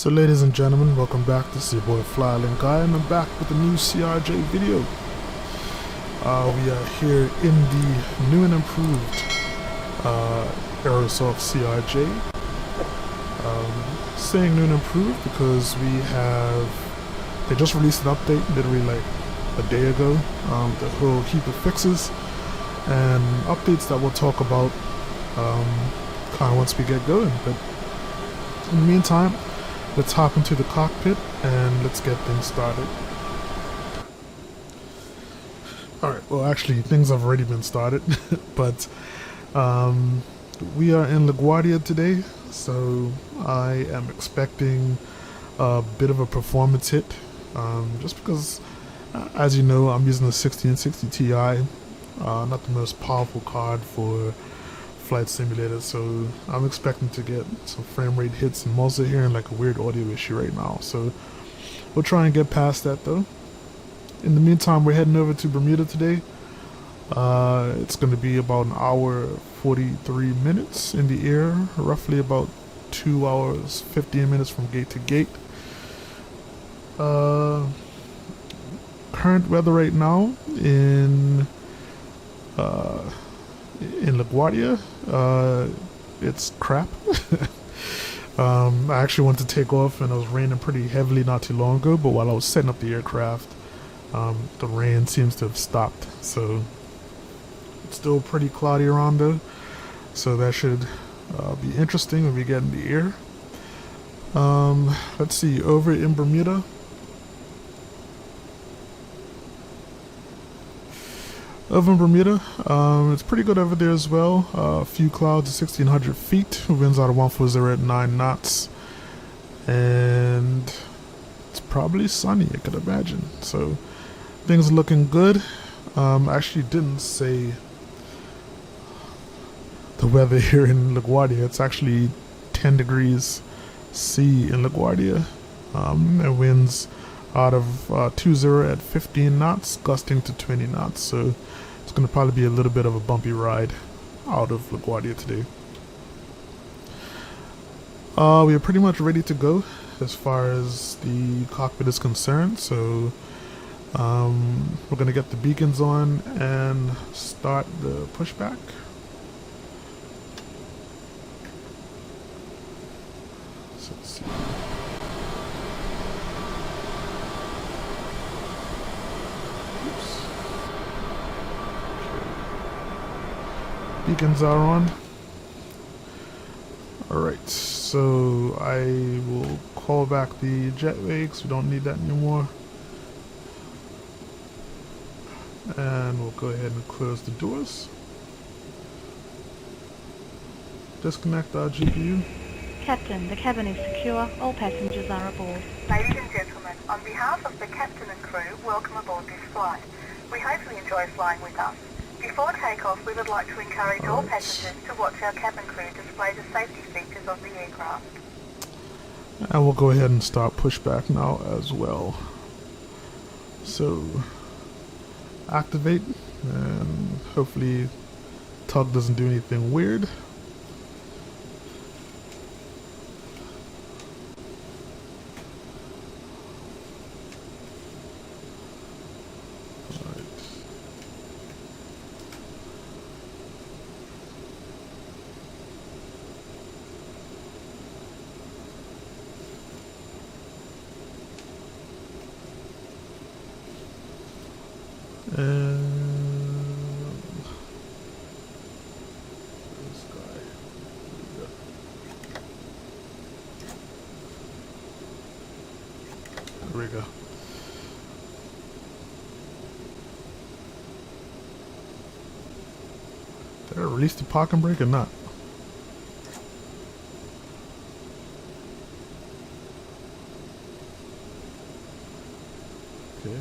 So ladies and gentlemen, welcome back. This is your boy Flyling Guy and I'm back with a new CRJ video. We are here in the new and improved Aerosoft CRJ. Saying new and improved because they just released an update literally like a day ago. The whole heap of fixes and updates that we'll talk about kind of once we get going. But in the meantime, let's hop into the cockpit and let's get things started. Alright, well actually things have already been started, but we are in LaGuardia today, so I am expecting a bit of a performance hit, just because, as you know, I'm using the 1660 Ti, not the most powerful card for flight simulator, so I'm expecting to get some frame rate hits. I'm also hearing like a weird audio issue right now, so we'll try and get past that though. In the meantime, we're heading over to Bermuda today. It's going to be about an hour 43 minutes in the air, roughly about 2 hours 15 minutes from gate to gate. Current weather right now in LaGuardia, it's crap. I actually went to take off and it was raining pretty heavily not too long ago, but while I was setting up the aircraft, the rain seems to have stopped, so it's still pretty cloudy around though, so that should be interesting when we get in the air. Let's see, over in Bermuda, it's pretty good over there as well. A few clouds at 1600 feet, winds out of 140 at 9 knots, and it's probably sunny, I could imagine. So things are looking good. I actually didn't say the weather here in LaGuardia. It's actually 10 degrees C in LaGuardia, and winds out of 20 at 15 knots, gusting to 20 knots. So it's going to probably be a little bit of a bumpy ride out of LaGuardia today. We are pretty much ready to go as far as the cockpit is concerned. So we're going to get the beacons on and start the pushback. So let's see. Beacons are on. Alright, so I will call back the jetway because we don't need that anymore. And we'll go ahead and close the doors. Disconnect our GPU. Captain, the cabin is secure. All passengers are aboard. Ladies and gentlemen, on behalf of the captain and crew, welcome aboard this flight. We hope you enjoy flying with us. Before takeoff, we would like to encourage all passengers to watch our cabin crew display the safety features of the aircraft. And we'll go ahead and start pushback now as well. So, activate, and hopefully tug doesn't do anything weird. This guy. There we go. Did I release the parking brake or not? Okay.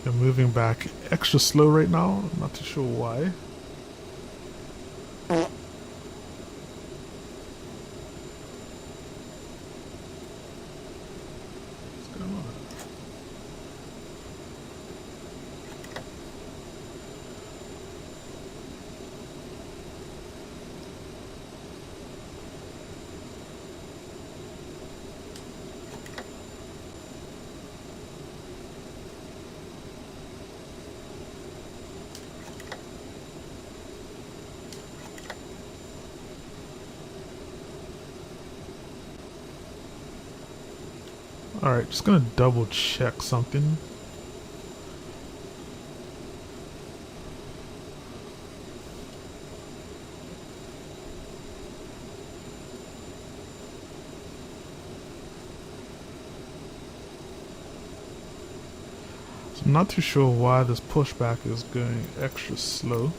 I'm moving back extra slow right now. I'm not too sure why. Alright, just gonna double check something. So I'm not too sure why this pushback is going extra slow.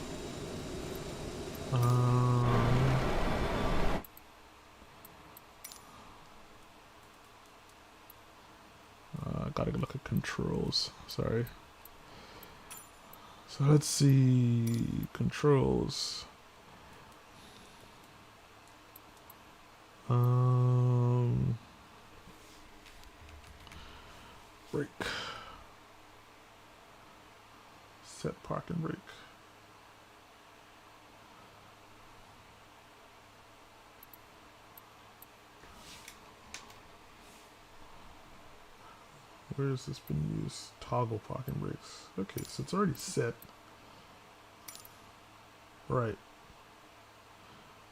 Gotta look at controls. Sorry. So let's see controls. Brake. Set parking brake. Where has this been used? Toggle parking brakes. Okay, so it's already set. Right.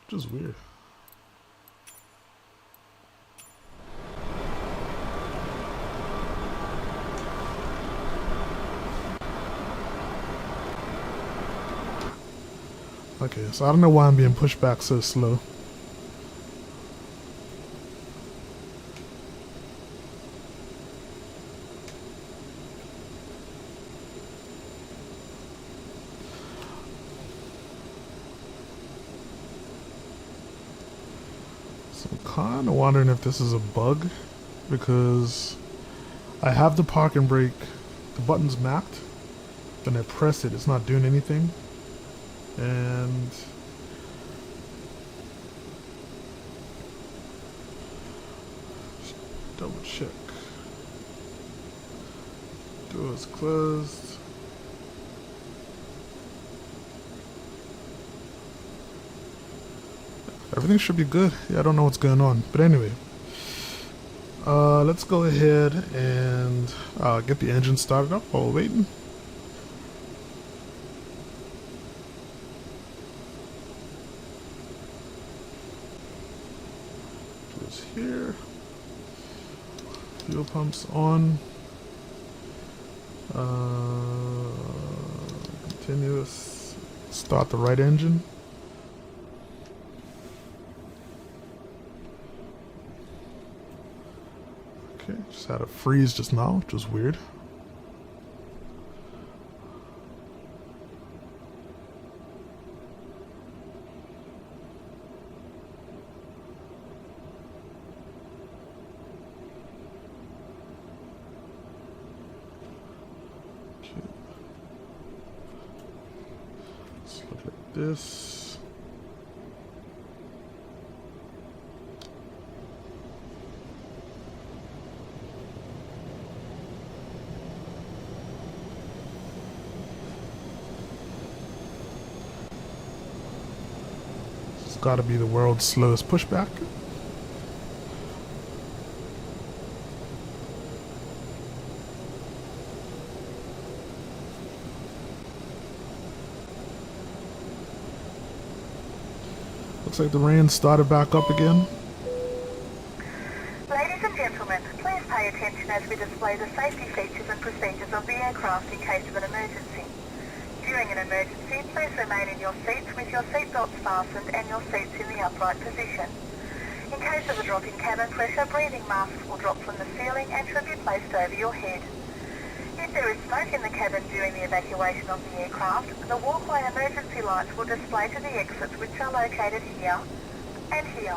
Which is weird. Okay, so I don't know why I'm being pushed back so slow. So I'm kind of wondering if this is a bug, because I have the parking brake, the button's mapped, when I press it, it's not doing anything. And just double check. Doors closed. Everything should be good. Yeah, I don't know what's going on, but anyway, let's go ahead and get the engine started up while we're waiting. Here, fuel pumps on, continuous, start the right engine. Okay, just had a freeze just now, which was weird. Let's look at this. It's got to be the world's slowest pushback. Looks like the rain started back up again. Ladies and gentlemen, please pay attention as we display the safety features and procedures of the aircraft in case of an emergency. During an emergency, please remain in your seats with your seatbelts fastened and your seats in the upright position. In case of a drop in cabin pressure, breathing masks will drop from the ceiling and should be placed over your head. If there is smoke in the cabin during the evacuation of the aircraft, the walkway emergency lights will display to the exits, which are located here and here.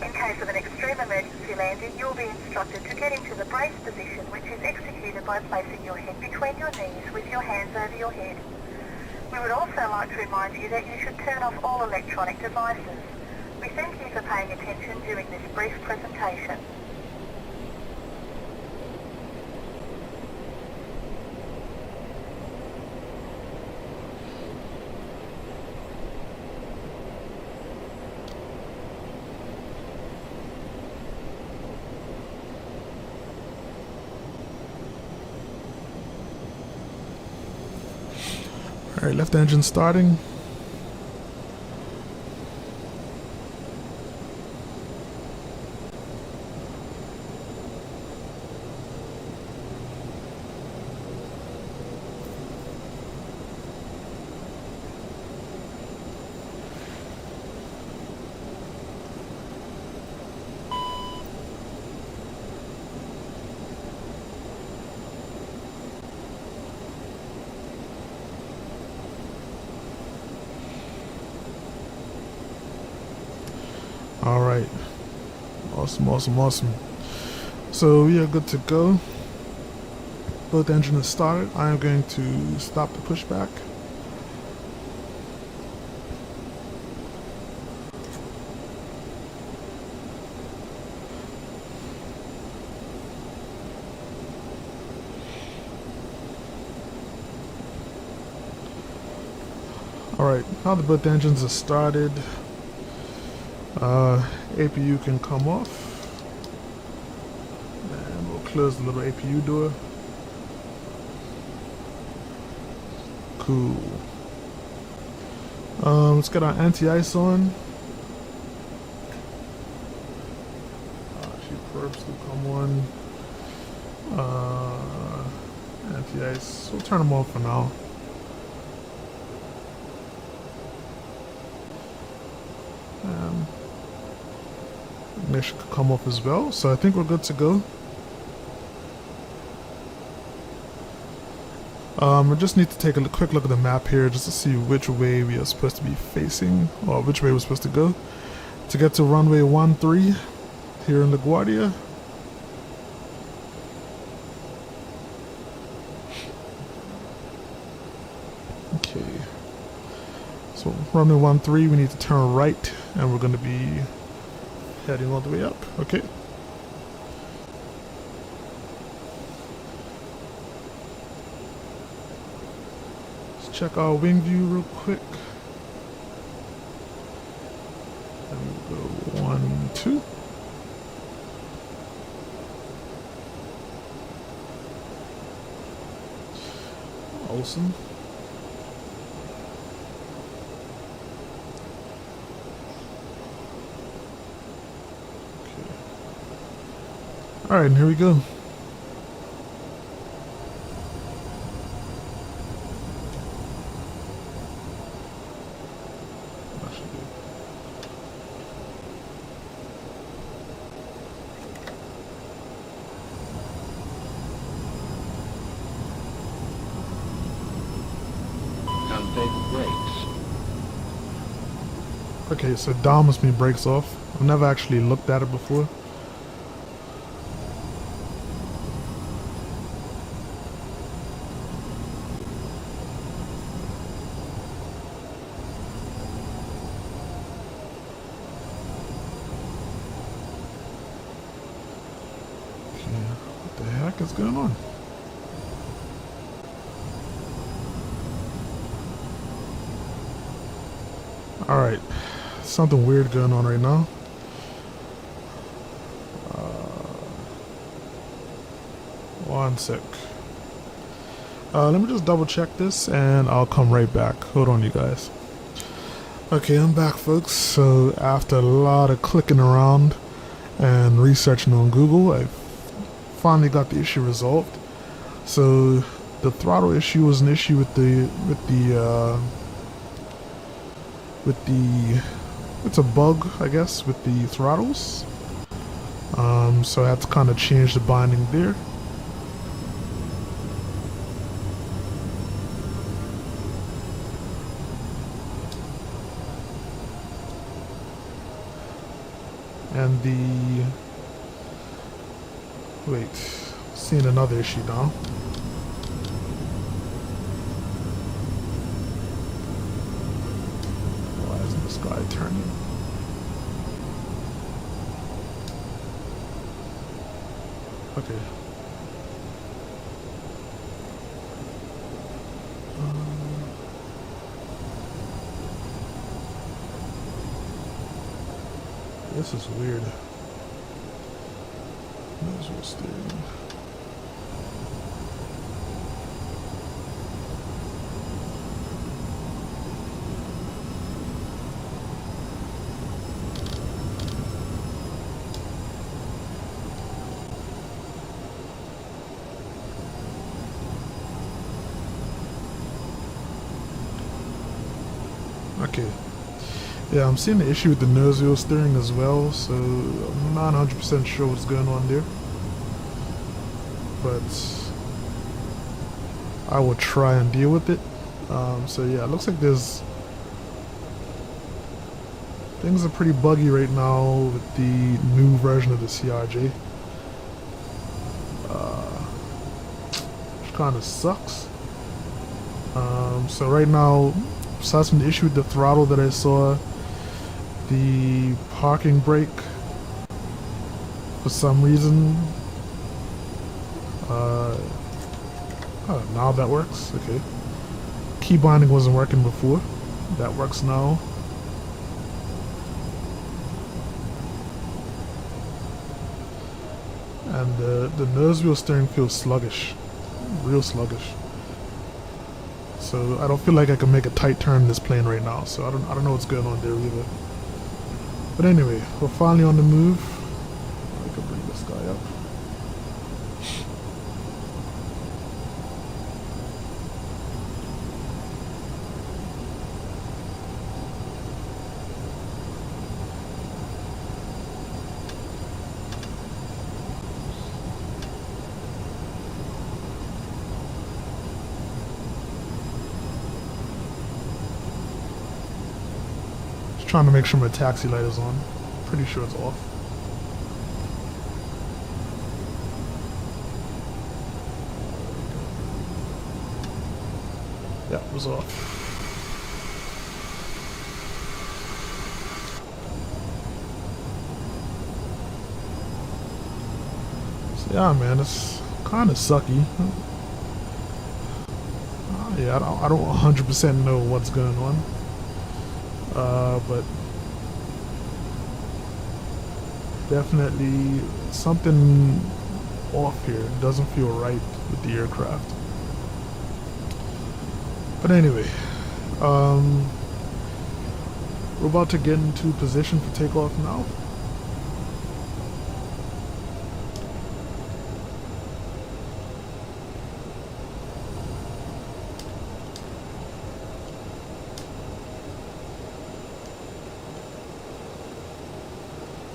In case of an extreme emergency landing, you will be instructed to get into the brace position, which is executed by placing your head between your knees with your hands over your head. We would also like to remind you that you should turn off all electronic devices. We thank you for paying attention during this brief presentation. Alright, left engine starting. Alright. Awesome. So we are good to go. Both engines started. I am going to stop the pushback. Alright, now that both engines are started, APU can come off, and we'll close the little APU door. Cool. Let's get our anti-ice on. A few probes to come on. Anti-ice, we'll turn them off for now. Ignition could come off as well, so I think we're good to go. I just need to take a quick look at the map here just to see which way we are supposed to be facing, or which way we're supposed to go to get to runway 13 here in LaGuardia. Okay, so runway 13, we need to turn right, and we're going to be heading all the way up. Okay. Let's check our wing view real quick. And we'll go 1, 2. Awesome. Alright, and here we go. Okay, so down must mean brakes off. I've never actually looked at it before. What the heck is going on? Alright, something weird going on right now. One sec. Let me just double check this and I'll come right back. Hold on, you guys. Okay, I'm back, folks. So after a lot of clicking around and researching on Google, I finally got the issue resolved. So the throttle issue was an issue with it's a bug, I guess, with the throttles. So I had to kind of change the binding there. And seeing another issue now. Why isn't this guy turning? Okay. This is weird. Nosewheel steering. Okay. Yeah, I'm seeing the issue with the nosewheel steering as well, so I'm not 100% sure what's going on there. But I will try and deal with it. So yeah, it looks like there's Things are pretty buggy right now with the new version of the CRJ. Which kind of sucks. So right now, besides from the issue with the throttle that I saw, the parking brake, for some reason, oh, now that works. Okay. Key binding wasn't working before. That works now. And the nosewheel steering feels sluggish, real sluggish. So I don't feel like I can make a tight turn in this plane right now. So I don't know what's going on there either. But anyway, we're finally on the move. I can bring this guy up. Trying to make sure my taxi light is on. Pretty sure it's off. Yeah, it was off. So yeah, man, it's kind of sucky. Yeah, I don't 100% know what's going on. But definitely something off here. It doesn't feel right with the aircraft. But anyway, we're about to get into position for takeoff now.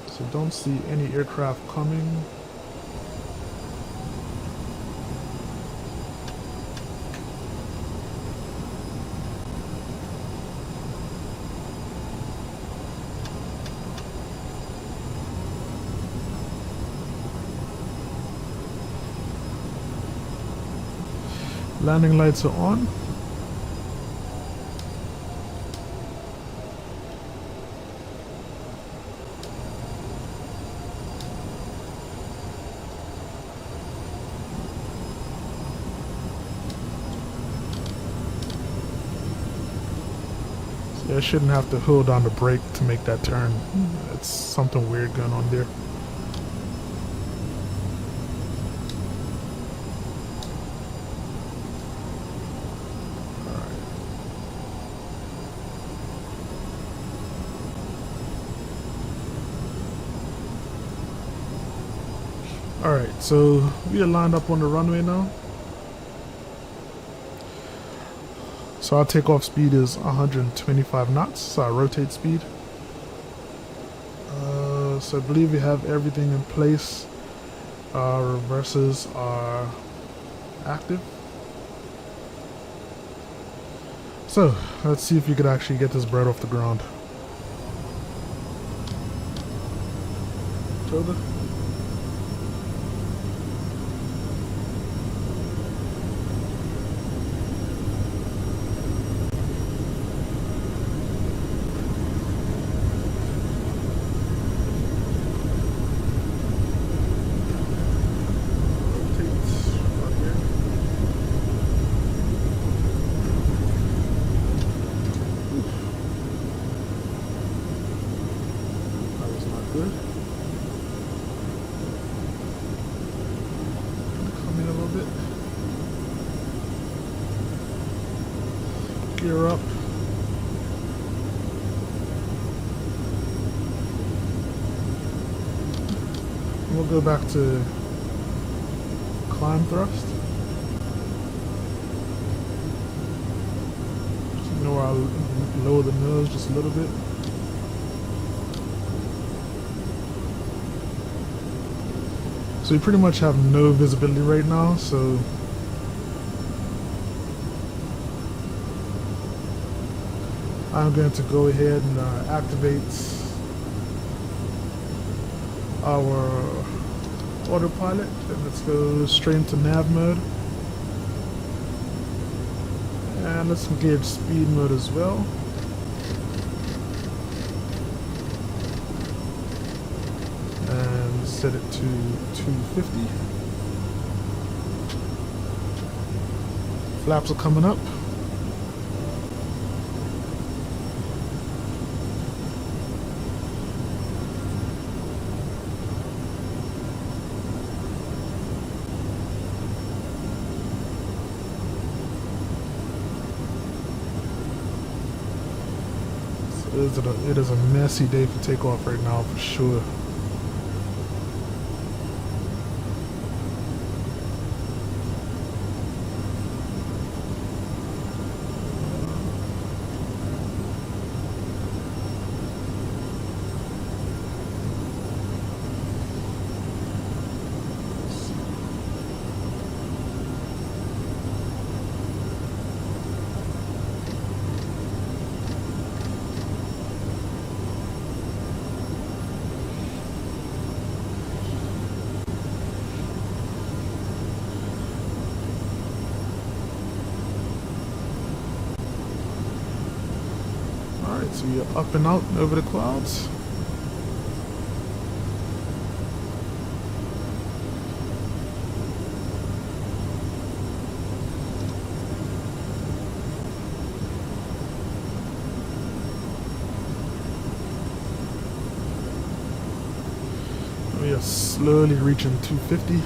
So don't see any aircraft coming. Landing lights are on. I shouldn't have to hold down the brake to make that turn. It's something weird going on there. Alright, so we are lined up on the runway now. So our takeoff speed is 125 knots, so our rotate speed. So I believe we have everything in place. Our reversers are active. So let's see if we could actually get this bird off the ground. Shoulder. Gear up. We'll go back to climb thrust. Just ignore our lower the nose just a little bit. So we pretty much have no visibility right now, so I'm going to go ahead and activate our autopilot, and let's go straight into nav mode, and let's engage speed mode as well. And set it to 250. Flaps are coming up. It is a messy day for takeoff right now, for sure. So we are up and out over the clouds. We are slowly reaching 250.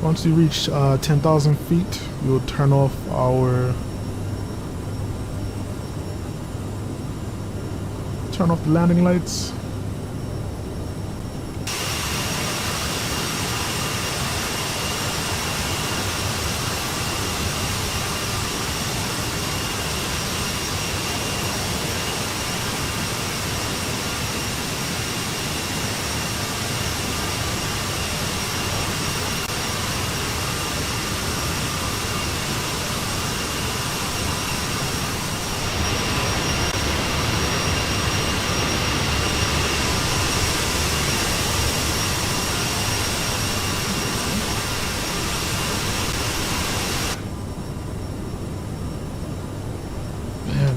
Once we reach 10,000 feet, we will turn off the landing lights.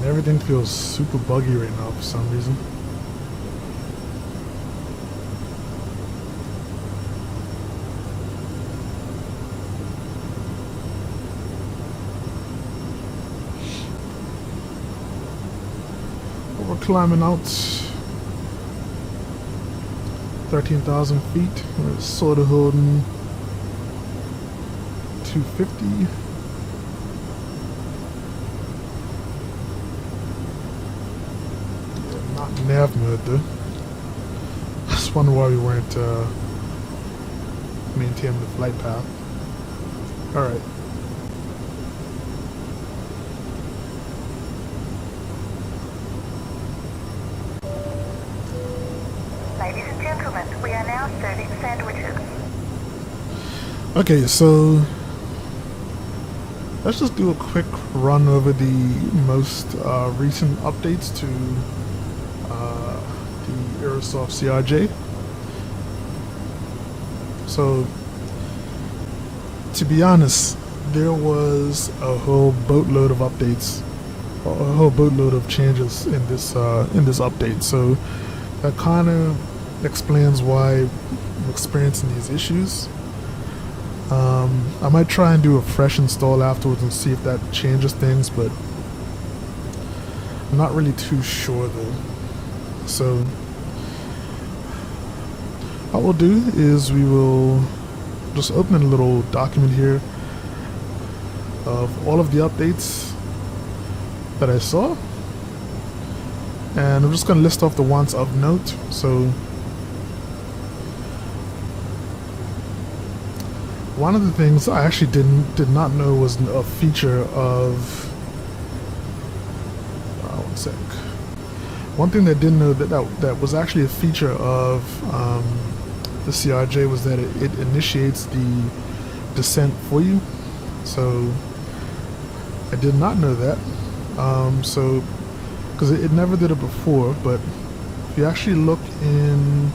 Everything feels super buggy right now for some reason. We're climbing out 13,000 feet. We're sort of holding 250. Nav mode though. I just wonder why we weren't maintaining the flight path. Alright. Ladies and gentlemen, we are now serving sandwiches. Okay, so let's just do a quick run over the most recent updates to the Aerosoft CRJ. So, to be honest, there was a whole boatload of updates, a whole boatload of changes in this update. So that kind of explains why I'm experiencing these issues. I might try and do a fresh install afterwards and see if that changes things, but I'm not really too sure though. So what we'll do is we will just open a little document here of all of the updates that I saw, and I'm just going to list off the ones of note. So one of the things I actually did not know was a feature of One sec. One thing that I didn't know that was actually a feature of the CRJ was that it initiates the descent for you. So I did not know that. So because it never did it before, but if you actually look in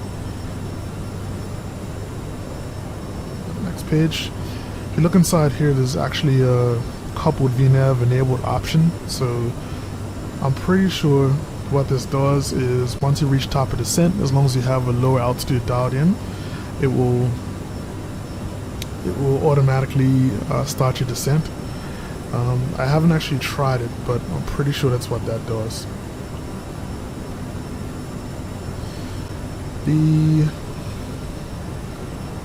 the next page, if you look inside here, there's actually a coupled VNAV enabled option. So I'm pretty sure what this does is once you reach top of descent, as long as you have a lower altitude dialed in, it will automatically start your descent. I haven't actually tried it, but I'm pretty sure that's what that does.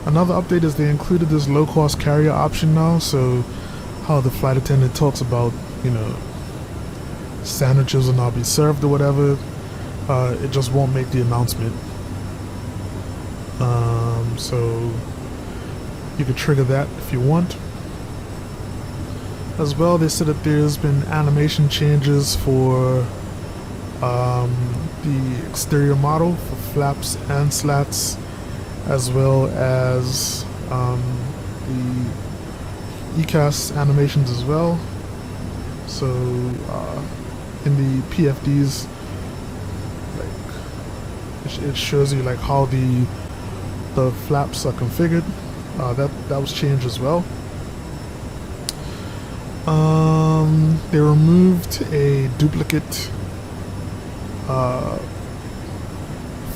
Another update is they included this low-cost carrier option now. So how the flight attendant talks about, you know, sandwiches will not be served or whatever, it just won't make the announcement. So you can trigger that if you want. As well, they said that there's been animation changes for the exterior model for flaps and slats, as well as the ECAS animations as well. So in the PFDs, like it shows you like how the flaps are configured. That was changed as well. They removed a duplicate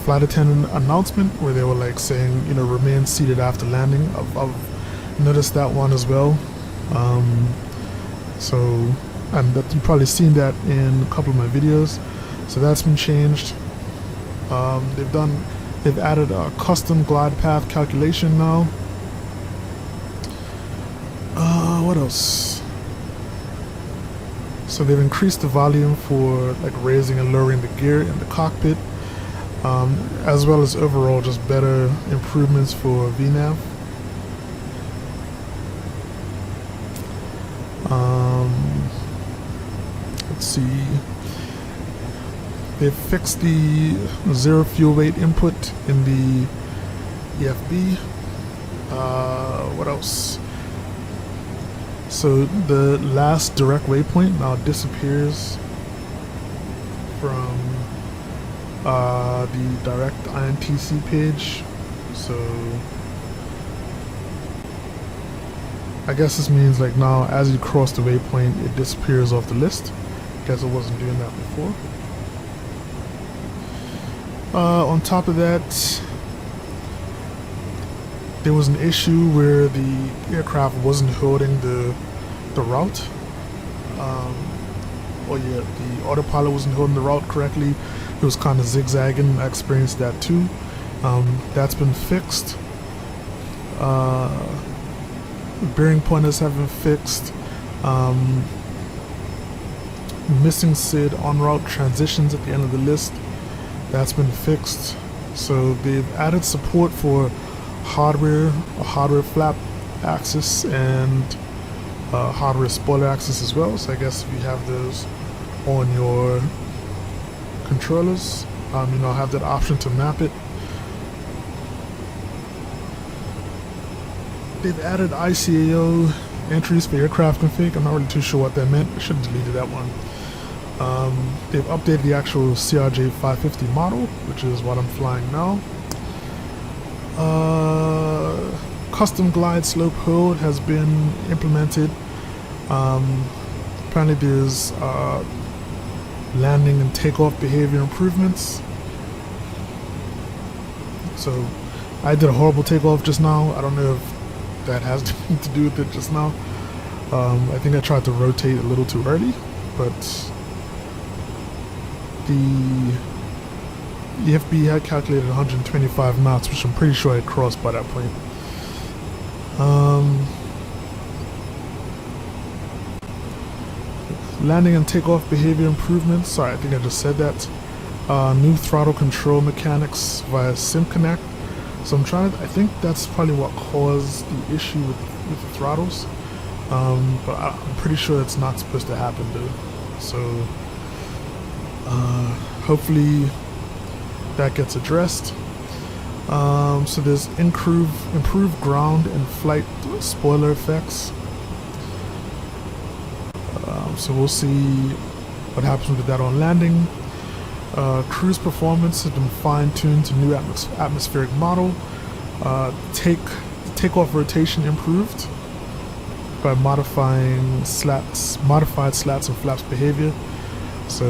flight attendant announcement where they were like saying, you know, remain seated after landing. I've noticed that one as well. And that you've probably seen that in a couple of my videos. So that's been changed. They've added a custom glide path calculation now. What else? So they've increased the volume for like raising and lowering the gear in the cockpit, as well as overall just better improvements for VNAV. Let's see. They've fixed the zero fuel weight input in the EFB. What else? So the last direct waypoint now disappears from the direct INTC page. So I guess this means like now as you cross the waypoint, it disappears off the list. Guess it wasn't doing that before. On top of that, there was an issue where the aircraft wasn't holding the route. The autopilot wasn't holding the route correctly. It was kind of zigzagging. I experienced that too. That's been fixed. Bearing pointers have been fixed. Missing SID en route transitions at the end of the list. That's been fixed. So they've added support for hardware flap axis and hardware spoiler axis as well. So I guess if you have those on your controllers, have that option to map it. They've added ICAO entries for aircraft config. I'm not really too sure what that meant. I should have deleted that one. They've updated the actual CRJ 550 model, which is what I'm flying now. Custom glide slope hold has been implemented. Apparently there's landing and takeoff behavior improvements. So I did a horrible takeoff just now. I don't know if that has to do with it just now. I think I tried to rotate a little too early, but the EFB had calculated 125 knots, which I'm pretty sure I crossed by that point. Landing and takeoff behavior improvements. Sorry, I think I just said that. New throttle control mechanics via SimConnect. So I think that's probably what caused the issue with the throttles. But I'm pretty sure it's not supposed to happen though. So Hopefully that gets addressed. So there's improved ground and flight spoiler effects. So we'll see what happens with that on landing. Cruise performance has been fine-tuned to new atmospheric model. Takeoff rotation improved by modified slats and flaps behavior. So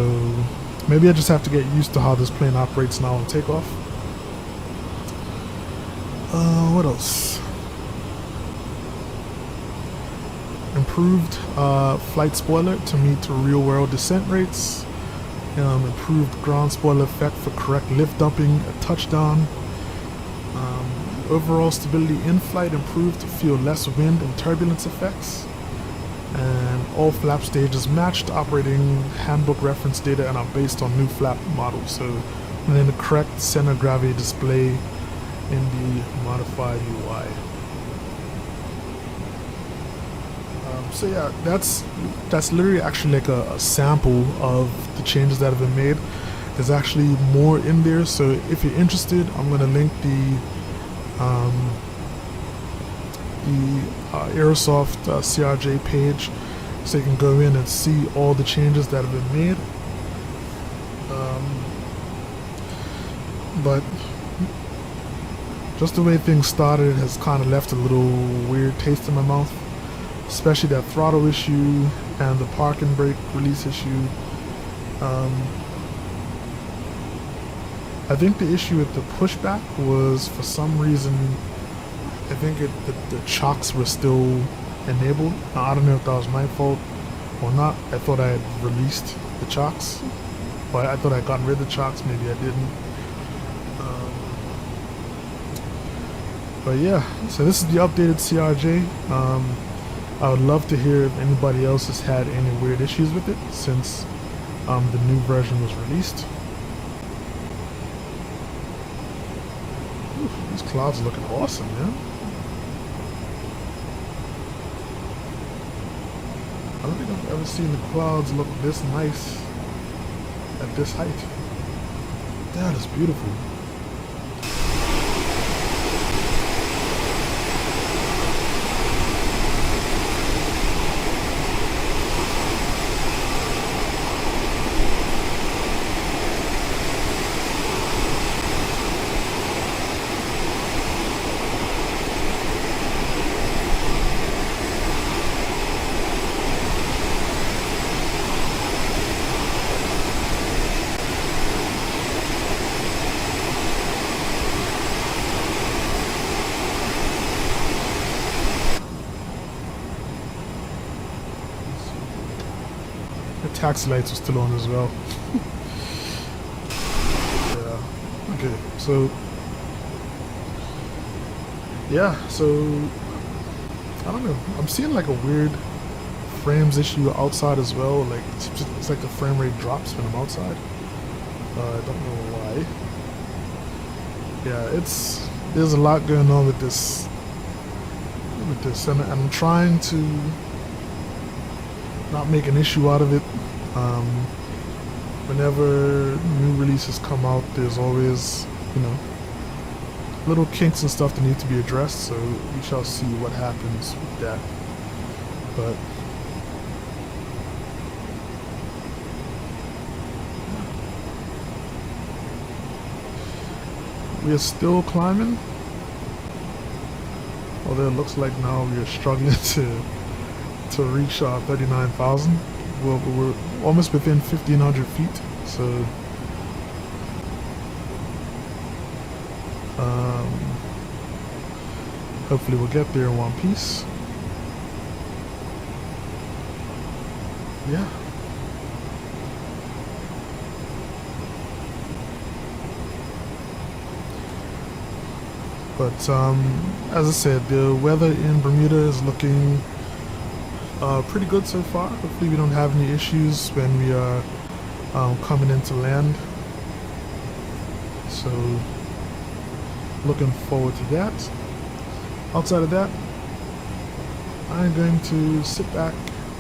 maybe I just have to get used to how this plane operates now on takeoff. What else? Improved flight spoiler to meet real-world descent rates. Improved ground spoiler effect for correct lift dumping at touchdown. Overall stability in flight improved to feel less wind and turbulence effects. And all flap stages matched operating handbook reference data and are based on new flap models. So, and then the correct center of gravity display in the modified UI. So yeah, that's literally actually like a sample of the changes that have been made. There's actually more in there, so if you're interested, I'm going to link the Aerosoft CRJ page, so you can go in and see all the changes that have been made. But just the way things started has kind of left a little weird taste in my mouth, especially that throttle issue and the park and brake release issue. I think the issue with the pushback was, for some reason, I think the chocks were still enabled. Now, I don't know if that was my fault or not. I thought I had released the chocks, but I thought I had gotten rid of the chocks. Maybe I didn't. But yeah, so this is the updated CRJ. I would love to hear if anybody else has had any weird issues with it since the new version was released. Ooh, these clouds are looking awesome, man. I don't think I've ever seen the clouds look this nice at this height. That is beautiful. Taxi lights are still on as well. Yeah. Okay. So yeah. So I don't know. I'm seeing like a weird frames issue outside as well. Like it's like the frame rate drops when I'm outside. I don't know why. Yeah. There's a lot going on with this. And I'm trying to not make an issue out of it. Whenever new releases come out, there's always, little kinks and stuff that need to be addressed, so we shall see what happens with that. But we are still climbing, although it looks like now we are struggling to reach 39,000. We're almost within 1,500 feet, so hopefully we'll get there in one piece. Yeah. But as I said, the weather in Bermuda is looking pretty good so far. Hopefully we don't have any issues when we are coming into land. So looking forward to that. Outside of that, I'm going to sit back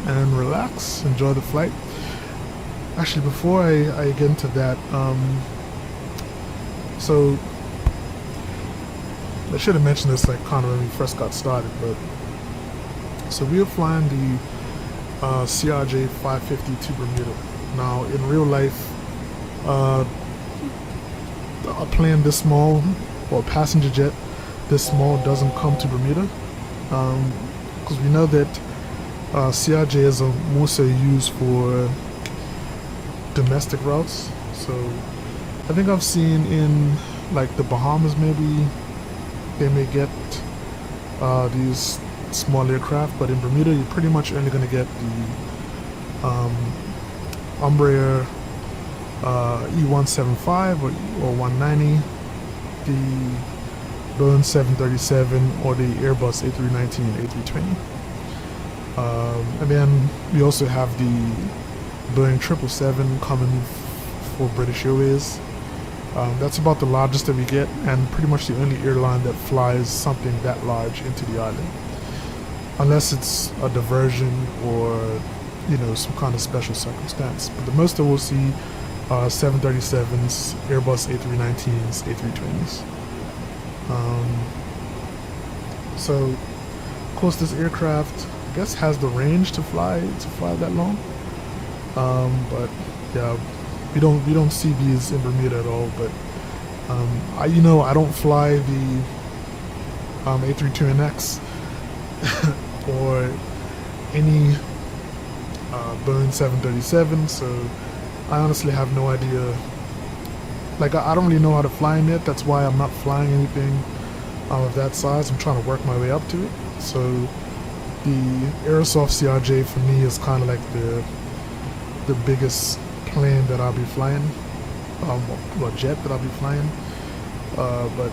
and relax, enjoy the flight. Actually, before I get into that, so I should have mentioned this like kind of when we first got started, but so we are flying the CRJ 550 to Bermuda. Now, in real life, a plane this small, or a passenger jet this small, doesn't come to Bermuda, because we know that CRJs are more so used for domestic routes. So I think I've seen in like the Bahamas, maybe they may get these small aircraft, but in Bermuda you're pretty much only going to get the Embraer E175 or 190, the Boeing 737, or the Airbus A319 and A320. And then we also have the Boeing 777 coming for British Airways. That's about the largest that we get, and pretty much the only airline that flies something that large into the island, unless it's a diversion or some kind of special circumstance. But the most that we'll see are 737s, Airbus A319s, A320s. So of course this aircraft, I guess, has the range to fly that long. But yeah, we don't see these in Bermuda at all. But I don't fly the A32NX or any Boeing 737, so I honestly have no idea. Like, I don't really know how to fly in it. That's why I'm not flying anything of that size. I'm trying to work my way up to it. So the Aerosoft CRJ for me is kind of like the biggest plane that I'll be flying, or jet that I'll be flying. But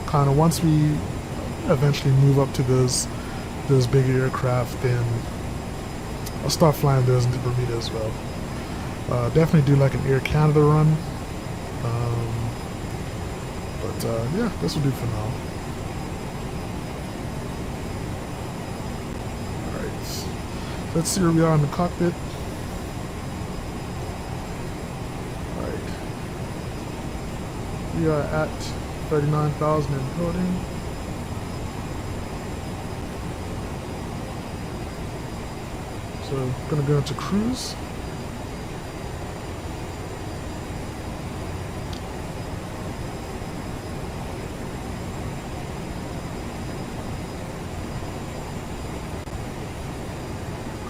kind of once we eventually move up to those bigger aircraft, then I'll start flying those into Bermuda as well. Definitely do like an Air Canada run. But yeah, this will do for now. Alright, let's see where we are in the cockpit. Alright, we are at 39,000 and holding. So I'm gonna go into cruise.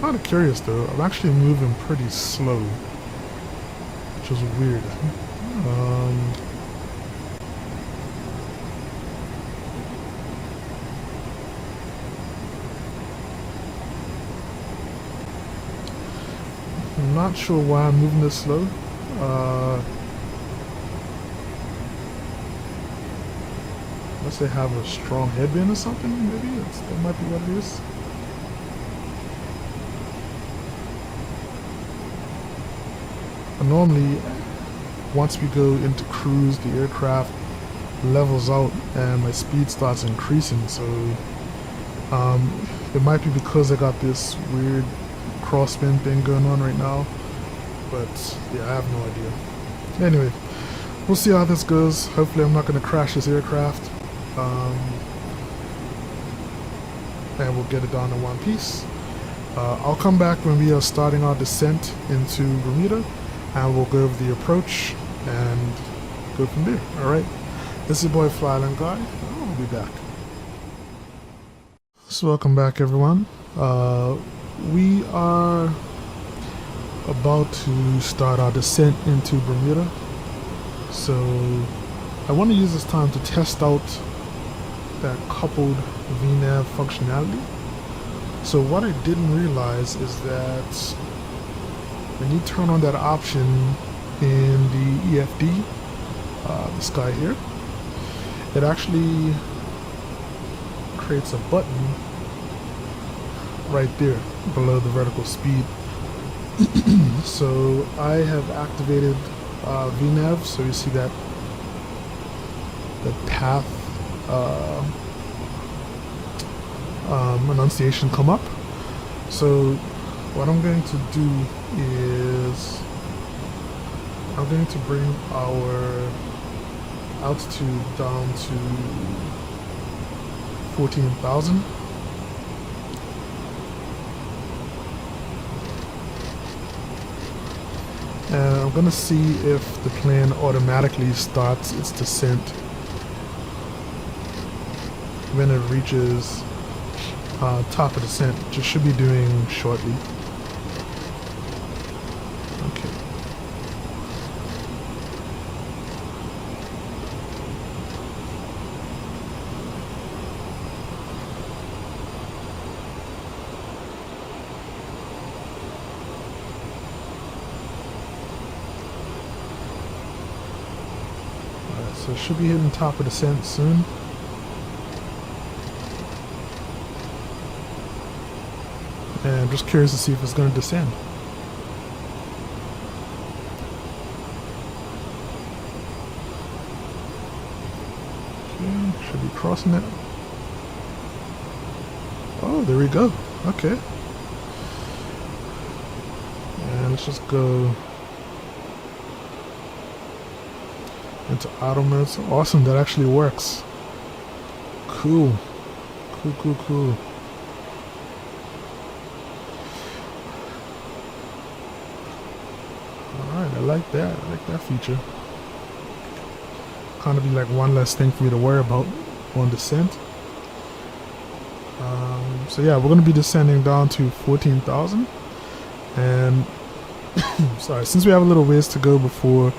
Kind of curious though, I'm actually moving pretty slow, which is weird. I'm not sure why I'm moving this slow. Unless they have a strong headwind or something, maybe that might be what it is. Normally, once we go into cruise, the aircraft levels out and my speed starts increasing. So it might be because I got this weird crosswind thing going on right now, but yeah, I have no idea. Anyway, we'll see how this goes. Hopefully I'm not going to crash this aircraft, and we'll get it down in one piece. I'll come back when we are starting our descent into Bermuda, and we'll go over the approach and go from there. Alright, this is your boy Fly Island Guy. I'll be back. So welcome back, everyone. We are about to start our descent into Bermuda. So I want to use this time to test out that coupled VNAV functionality. So what I didn't realize is that when you turn on that option in the EFD, this guy here, it actually creates a button right there below the vertical speed. So I have activated VNAV, so you see that the path enunciation come up. So what I'm going to do is I'm going to bring our altitude down to 14,000. And I'm going to see if the plane automatically starts its descent when it reaches top of descent, which it should be doing shortly. Okay. Alright, so it should be hitting top of descent soon. And I'm just curious to see if it's going to descend. Okay, should be crossing it. Oh, there we go. Okay. And let's just go into auto mode. So awesome, that actually works. Cool. Cool. Alright, I like that. I like that feature. Kind of be like one less thing for me to worry about on descent. So yeah, we're going to be descending down to 14,000. And sorry, since we have a little ways to go before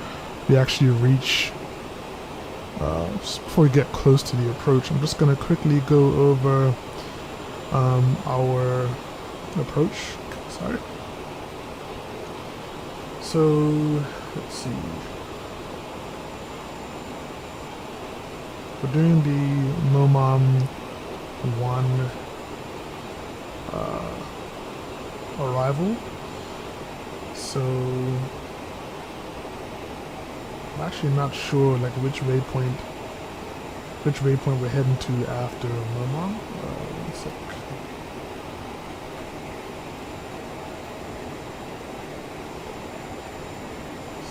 we actually reach, just before we get close to the approach, I'm just going to quickly go over our approach. Sorry. So let's see. We're doing the MOMAM 1 arrival. So I'm actually not sure like which waypoint we're heading to after MOMAM. One sec.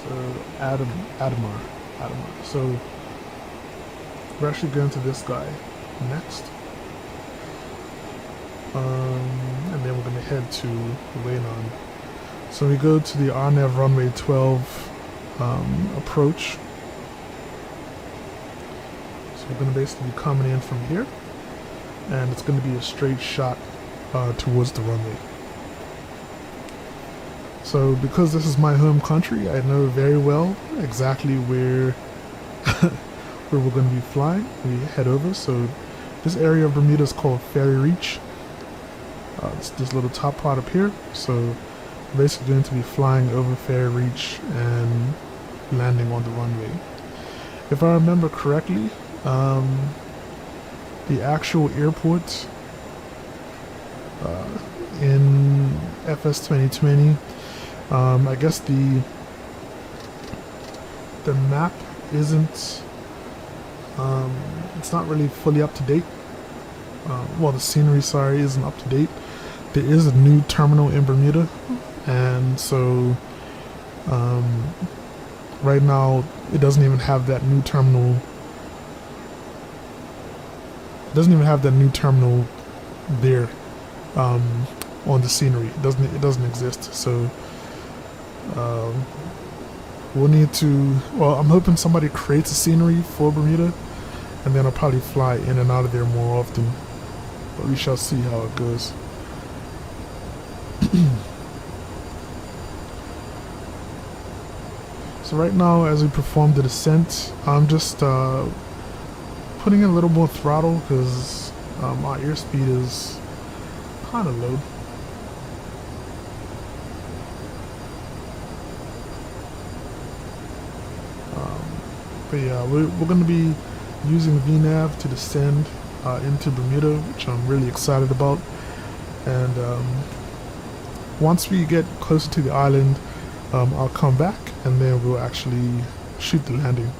So Adamar. So we're actually going to this guy next. And then we're going to head to Waynon. So we go to the RNAV runway 12 approach. So we're going to basically be coming in from here, and it's going to be a straight shot towards the runway. So because this is my home country, I know very well exactly where where we're going to be flying. We head over. So this area of Bermuda is called Ferry Reach. It's this little top part up here. So we're basically going to be flying over Ferry Reach and landing on the runway. If I remember correctly, the actual airport in FS 2020, I guess the map isn't, it's not really fully up to date. Well, the scenery, sorry, isn't up to date. There is a new terminal in Bermuda, and so right now it doesn't even have that new terminal. It doesn't even have that new terminal there on the scenery. It doesn't exist. So we'll need to. Well, I'm hoping somebody creates a scenery for Bermuda, and then I'll probably fly in and out of there more often. But we shall see how it goes. So right now, as we perform the descent, I'm just putting in a little more throttle because my airspeed is kind of low. But yeah, we're going to be using VNAV to descend into Bermuda, which I'm really excited about. And once we get closer to the island, I'll come back and then we'll actually shoot the landing.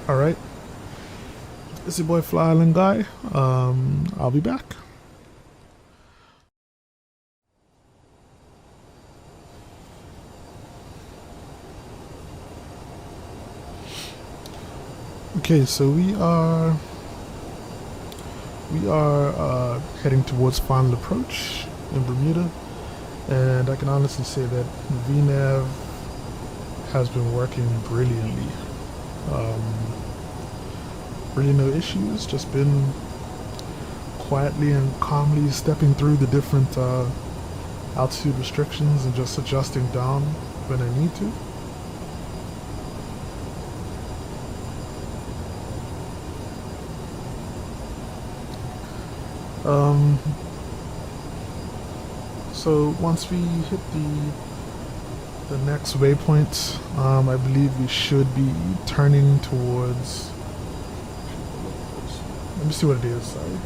Alright, it's your boy Fly Island Guy. I'll be back. Okay, so we are heading towards final approach in Bermuda, and I can honestly say that VNAV has been working brilliantly. Really no issues, just been quietly and calmly stepping through the different altitude restrictions and just adjusting down when I need to. So once we hit the next waypoint, I believe we should be turning towards, let me see what it is, sorry.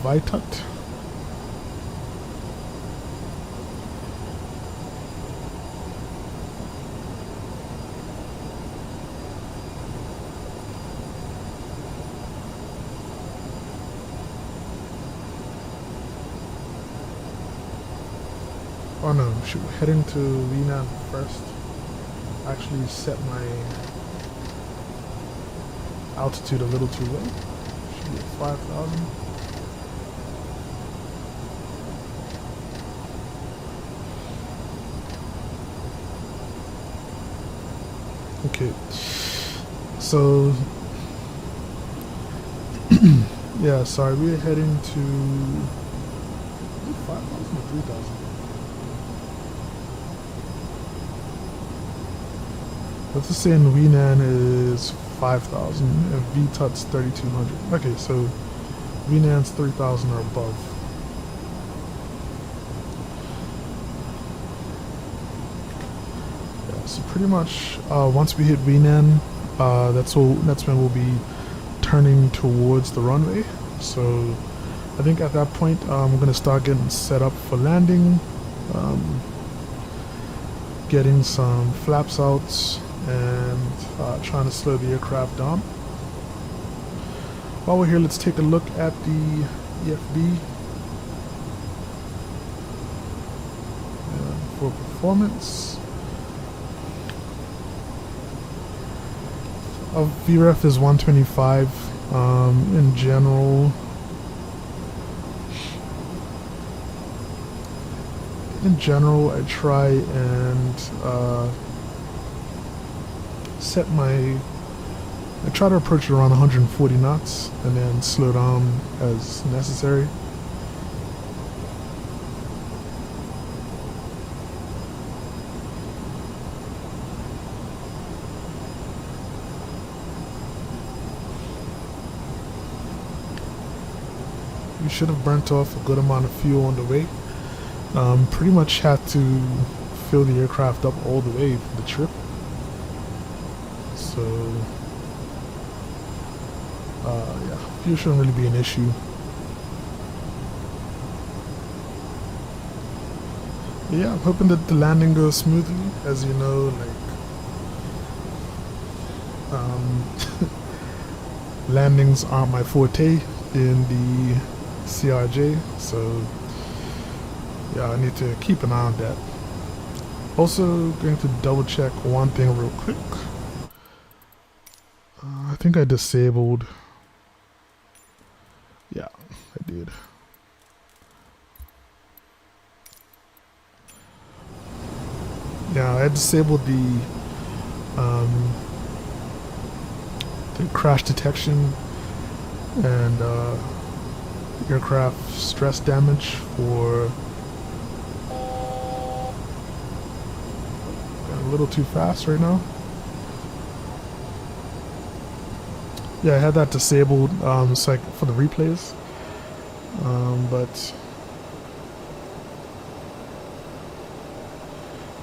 Vitut. Oh no, shoot, heading to VNAV first. Actually set my altitude a little too low. Should be at 5,000. Okay, so yeah, sorry, we're heading to 5,000 or 3,000. Let's just say in VNAN is 5,000 and VTUT's 3,200. Okay, so VNAN's 3,000 or above. Yeah, so pretty much once we hit VNAN, that's when we'll be turning towards the runway. So I think at that point we're going to start getting set up for landing, getting some flaps out, and trying to slow the aircraft down. While we're here, let's take a look at the EFB for performance. VREF is 125 in general. In general, I try and I try to approach it around 140 knots and then slow down as necessary. We should have burnt off a good amount of fuel on the way. Pretty much had to fill the aircraft up all the way for the trip. So, yeah, fuel shouldn't really be an issue. Yeah, I'm hoping that the landing goes smoothly. As you know, like, landings aren't my forte in the CRJ, so yeah, I need to keep an eye on that. Also, going to double check one thing real quick. I think I disabled. Yeah, I did. Yeah, I disabled the crash detection and aircraft stress damage for a little too fast right now. Yeah, I had that disabled so for the replays, but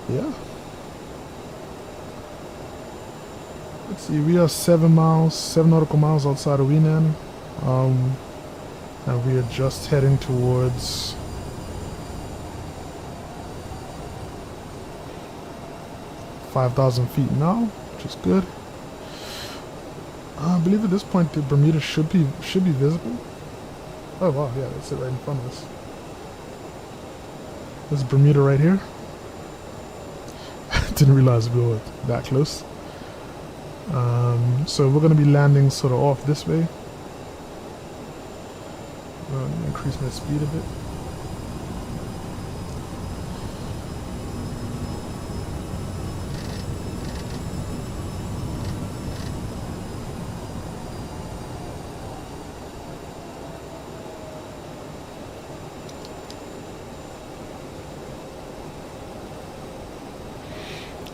yeah. Let's see, we are 7 nautical miles outside of Wenan, and we are just heading towards 5,000 feet now, which is good. I believe at this point the Bermuda should be visible. Oh wow, yeah, that's it right in front of us. This is Bermuda right here. Didn't realize we were that close. So we're going to be landing sort of off this way. Increase my speed a bit.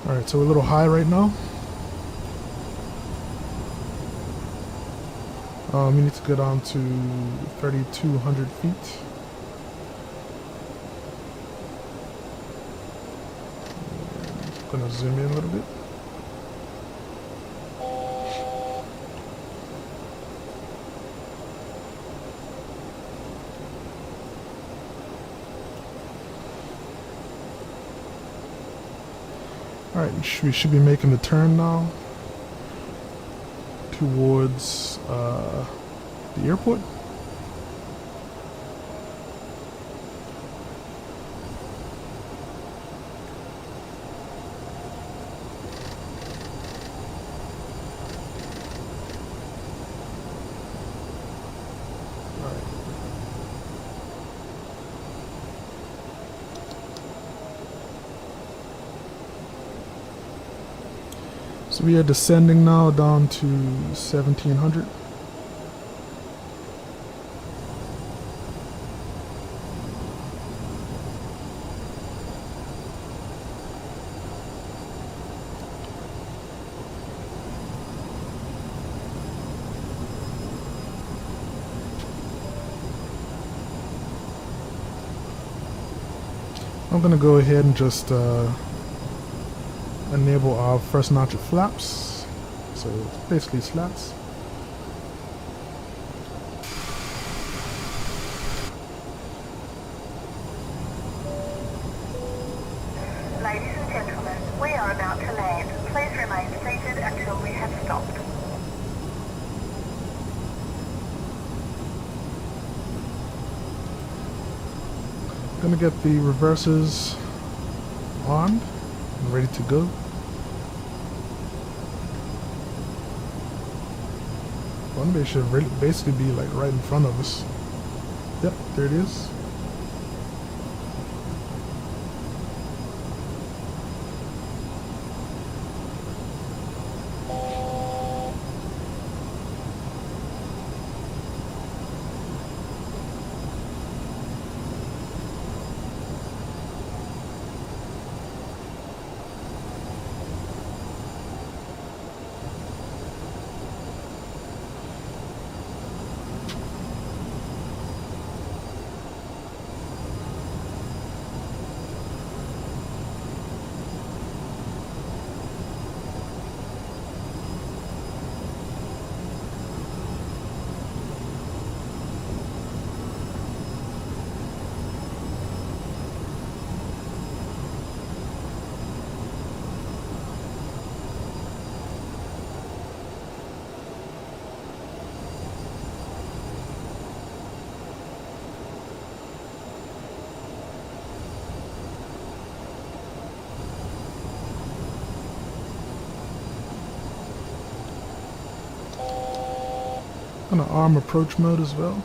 Alright, so we're a little high right now. We need to go down to 3,200 feet. I'm gonna zoom in a little bit. Alright, we should be making the turn now towards the airport. So we are descending now down to 1,700. I'm gonna go ahead and just enable our first notch of flaps, so basically slats. Ladies and gentlemen, we are about to land. Please remain seated until we have stopped. Gonna get the reversers on and ready to go. One bay should really basically be like right in front of us. Yep, there it is. Gonna arm approach mode as well.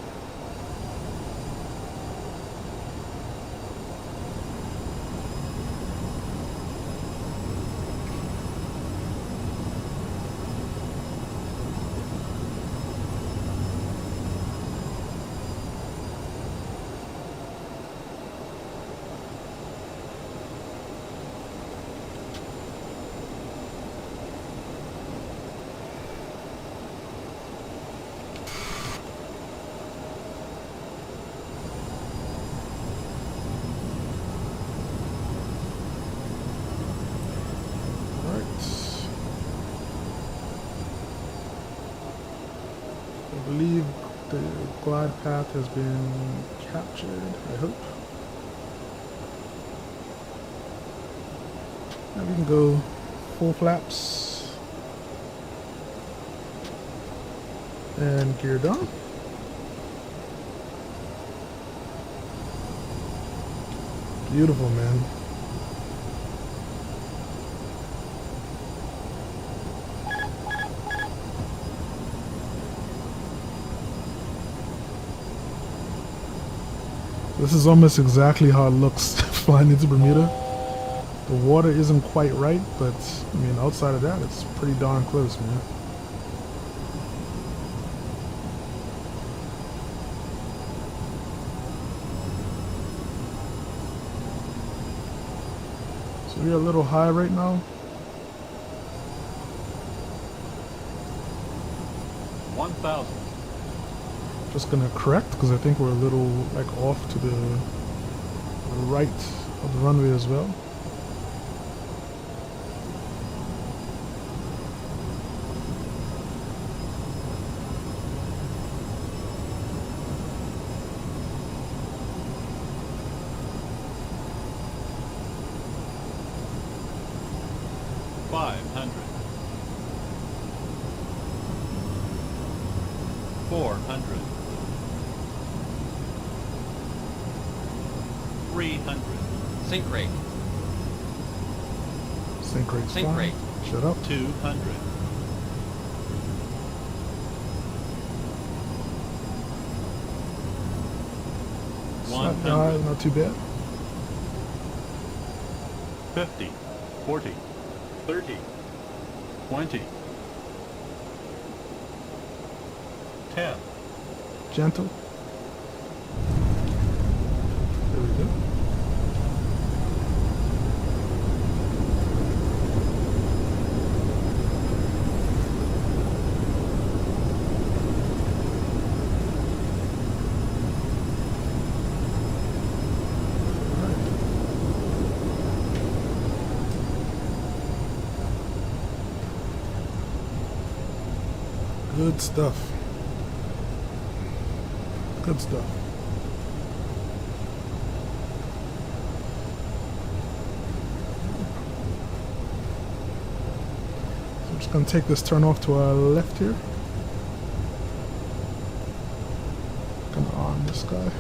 I believe the glide path has been captured, I hope. Now we can go full flaps and gear down. Beautiful, man. This is almost exactly how it looks flying into Bermuda. The water isn't quite right, but I mean, outside of that, it's pretty darn close, man. So we're a little high right now. 1,000. Just gonna correct because I think we're a little like off to the right of the runway as well. Sync rate. Sync rate's Sync fine. rate. Shut up. 200. 100. Not too bad. 50. 40. 30. 20. 10. Gentle. There we go. Good stuff. Good stuff. So I'm just going to take this turn off to our left here. Gonna arm this guy.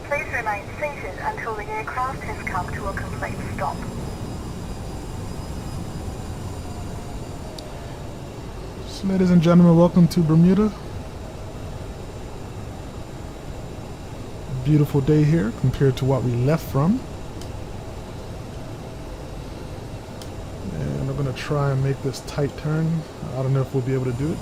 Please remain seated until the aircraft has come to a complete stop. So ladies and gentlemen, welcome to Bermuda. Beautiful day here compared to what we left from. And I'm going to try and make this tight turn. I don't know if we'll be able to do it.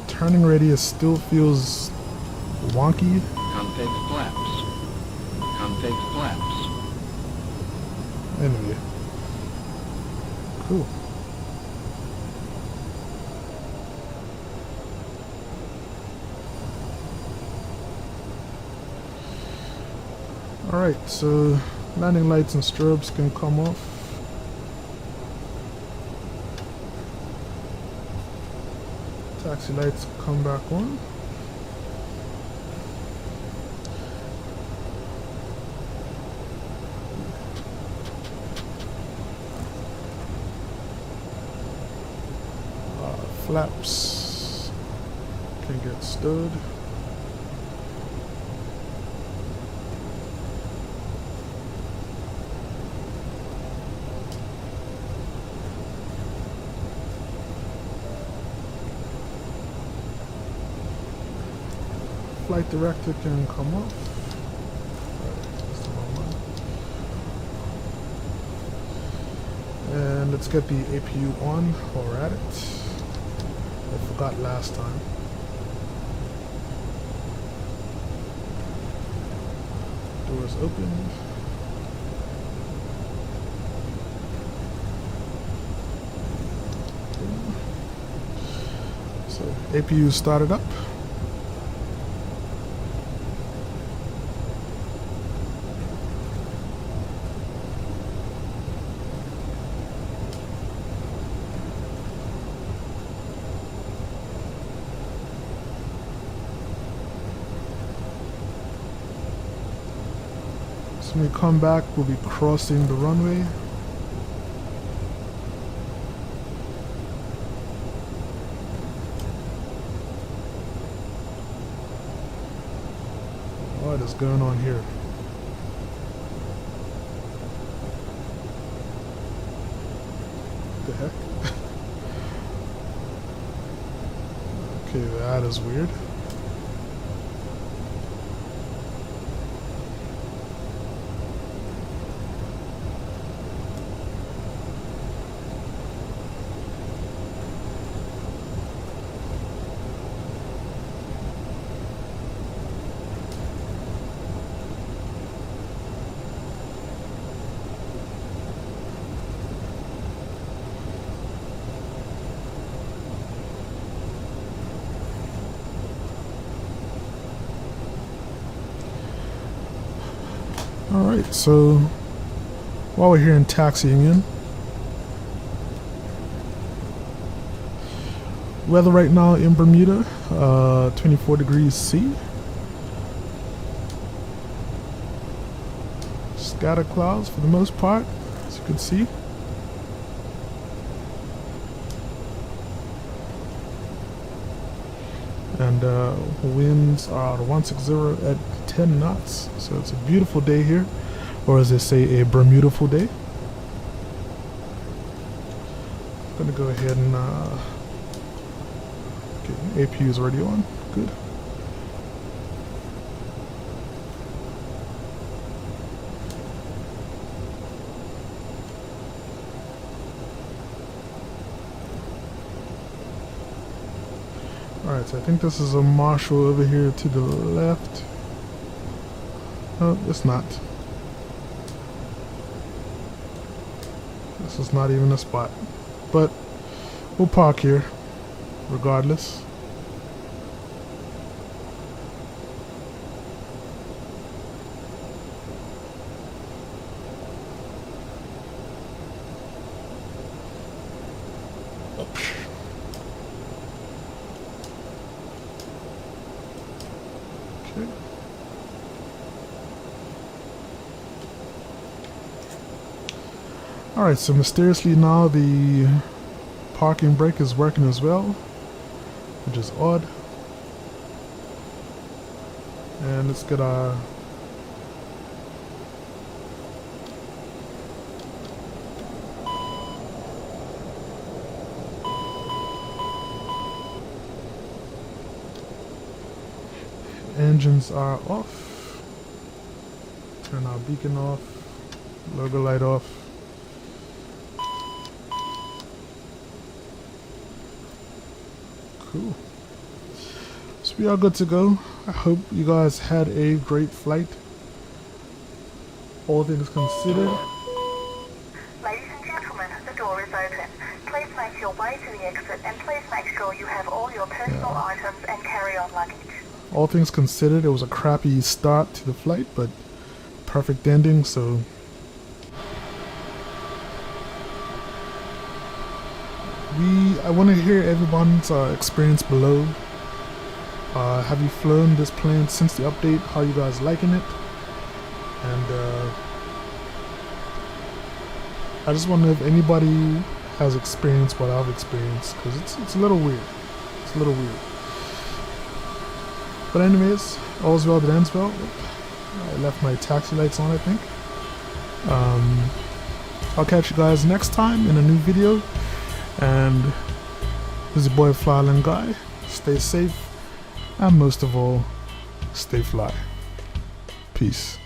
Turning radius still feels wonky. Config flaps. Config flaps. Anyway. Cool. Alright, so landing lights and strobes can come off. Taxi lights come back on. Flaps can get stowed. Flight director can come off. That's the wrong one. And let's get the APU on while we're at it. I forgot last time. Doors open. So APU started up. So when we come back, we'll be crossing the runway. What is going on here? What the heck? Okay, that is weird. Alright, so while we're here and taxiing in, weather right now in Bermuda, 24 degrees C. Scattered clouds for the most part, as you can see. And winds are 160 at 10 knots, so it's a beautiful day here, or as they say, a Bermudaful day. I'm gonna go ahead and okay, APU is already on. Good. Alright, so I think this is a Marshall over here to the left. No, it's not. This is not even a spot. But we'll park here regardless. Okay. Alright, so mysteriously now the parking brake is working as well, which is odd. And let's get our engines are off. Turn our beacon off, logo light off. Cool. So we are good to go. I hope you guys had a great flight. All things considered. Ladies and gentlemen, the door is open. Please make your way to the exit and please make sure you have all your personal items and carry-on luggage. All things considered, it was a crappy start to the flight, but perfect ending, so I want to hear everyone's experience below. Have you flown this plane since the update? How you guys liking it? And I just want to know if anybody has experienced what I've experienced, because it's a little weird. It's a little weird. But anyways, all's well that ends well. I left my taxi lights on, I think. I'll catch you guys next time in a new video. And this is your boy Fly Island Guy. Stay safe, and most of all, stay fly. Peace.